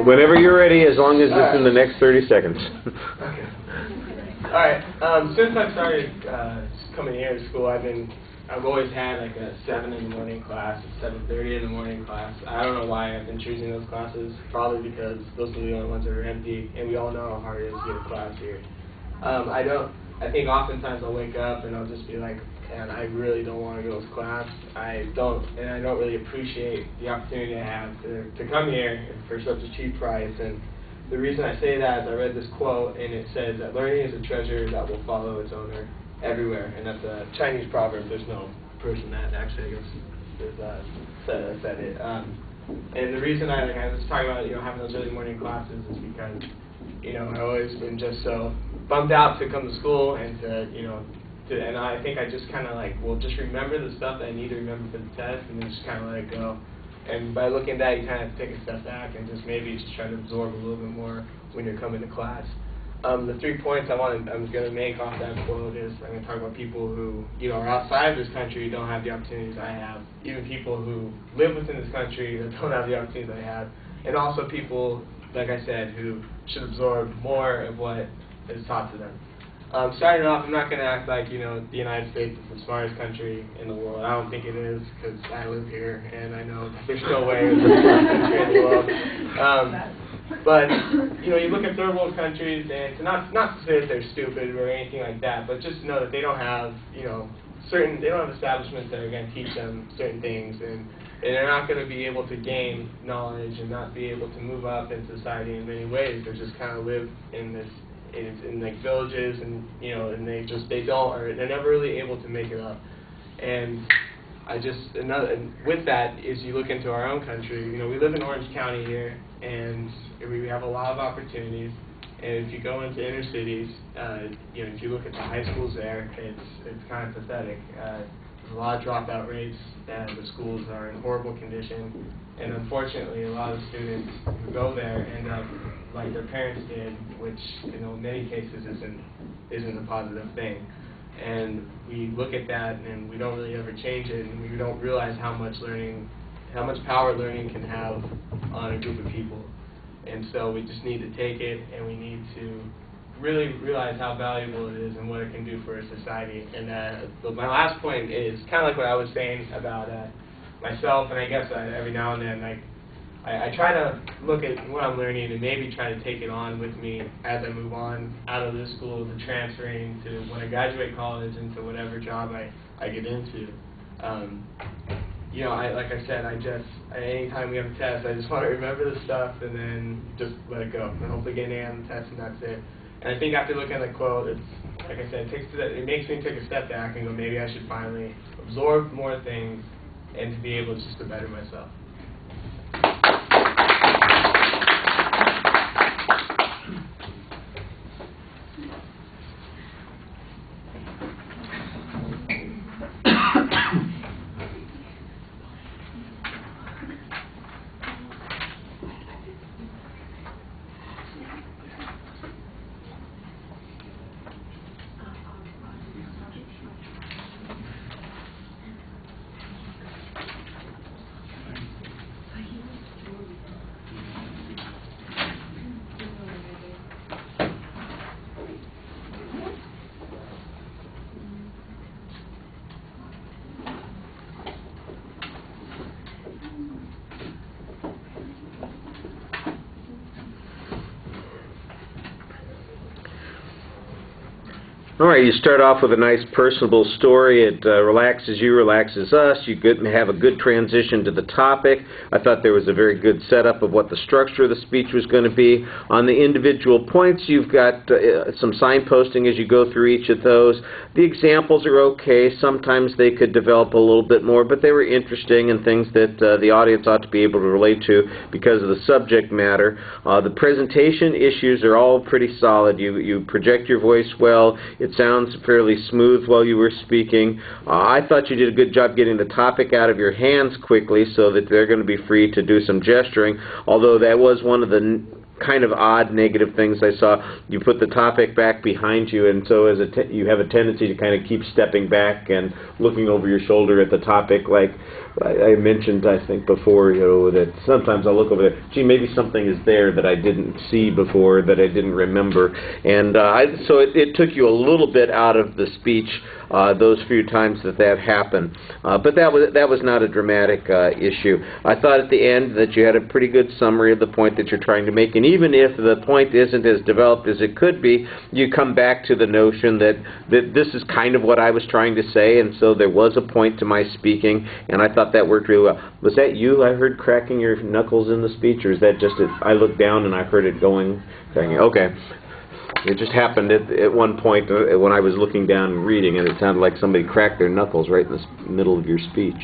Whenever you're ready, as long as it's in the next 30 seconds. Okay. All right. Since I started coming here to school, I've always had like a 7 in the morning class, a 7:30 in the morning class. I don't know why I've been choosing those classes. Probably because those are the only ones that are empty, and we all know how hard it is to get a class here. I think oftentimes I'll wake up and I'll just be like, man, I really don't want to go to class. I don't really appreciate the opportunity I have to come here for such a cheap price. And the reason I say that is I read this quote, and it says that learning is a treasure that will follow its owner everywhere. And that's a Chinese proverb. There's no person that actually said it. And the reason I was talking about having those early morning classes is because I've always been just so bummed out to come to school and and I think I just kind of just remember the stuff that I need to remember for the test, and then just kind of let it go. And by looking at that, you kind of take a step back and just maybe just try to absorb a little bit more when you're coming to class. The 3 points I'm going to make off that quote is I'm going to talk about people who are outside of this country who don't have the opportunities I have, even people who live within this country that don't have the opportunities I have, and also people, like I said, who should absorb more of what is taught to them. Starting off, I'm not going to act like, the United States is the smartest country in the world. I don't think it is, because I live here, and I know there's no way it's the smartest country in the world. But, you look at third world countries, and to not to say that they're stupid or anything like that, but just to know that they don't have, they don't have establishments that are going to teach them certain things, and they're not going to be able to gain knowledge and not be able to move up in society in many ways. They just kind of live in this, in like villages, and and they're never really able to make it up. And and with that is you look into our own country. We live in Orange County here, and we have a lot of opportunities. And if you go into inner cities, if you look at the high schools there, it's kind of pathetic. There's a lot of dropout rates, and the schools are in horrible condition. And unfortunately, a lot of students who go there end up like their parents did, which in many cases isn't a positive thing. And we look at that, and we don't really ever change it, and we don't realize how much power learning can have on a group of people. And so we just need to take it, and we need to really realize how valuable it is and what it can do for a society. And my last point is kind of like what I was saying about myself, and I guess every now and then I try to look at what I'm learning and maybe try to take it on with me as I move on out of this school to transferring to when I graduate college and to whatever job I get into. Like I said, anytime we have a test, I just want to remember the stuff and then just let it go, and hopefully get an A on the test, and that's it. And I think after looking at the quote, it's, like I said, it makes me take a step back and go, maybe I should finally absorb more things and to be able just to better myself. All right, you start off with a nice personable story. It relaxes you, relaxes us. You have a good transition to the topic. I thought there was a very good setup of what the structure of the speech was going to be. On the individual points, you've got some signposting as you go through each of those. The examples are okay. Sometimes they could develop a little bit more, but they were interesting and things that the audience ought to be able to relate to because of the subject matter. The presentation issues are all pretty solid. You project your voice well. It sounds fairly smooth while you were speaking. I thought you did a good job getting the topic out of your hands quickly so that they're going to be free to do some gesturing, although that was one of the kind of odd negative things I saw. You put the topic back behind you, and so you have a tendency to kind of keep stepping back and looking over your shoulder at the topic like I mentioned, I think before, that sometimes I'll look over there, gee, maybe something is there that I didn't see before, that I didn't remember. And so it took you a little bit out of the speech those few times that happened. But that was not a dramatic issue. I thought at the end that you had a pretty good summary of the point that you're trying to make. And even if the point isn't as developed as it could be, you come back to the notion that this is kind of what I was trying to say, and so there was a point to my speaking, and I thought that worked really well. Was that you I heard cracking your knuckles in the speech, or is that just I looked down and I heard it going? Okay. It just happened at one point when I was looking down and reading, and it sounded like somebody cracked their knuckles right in the middle of your speech.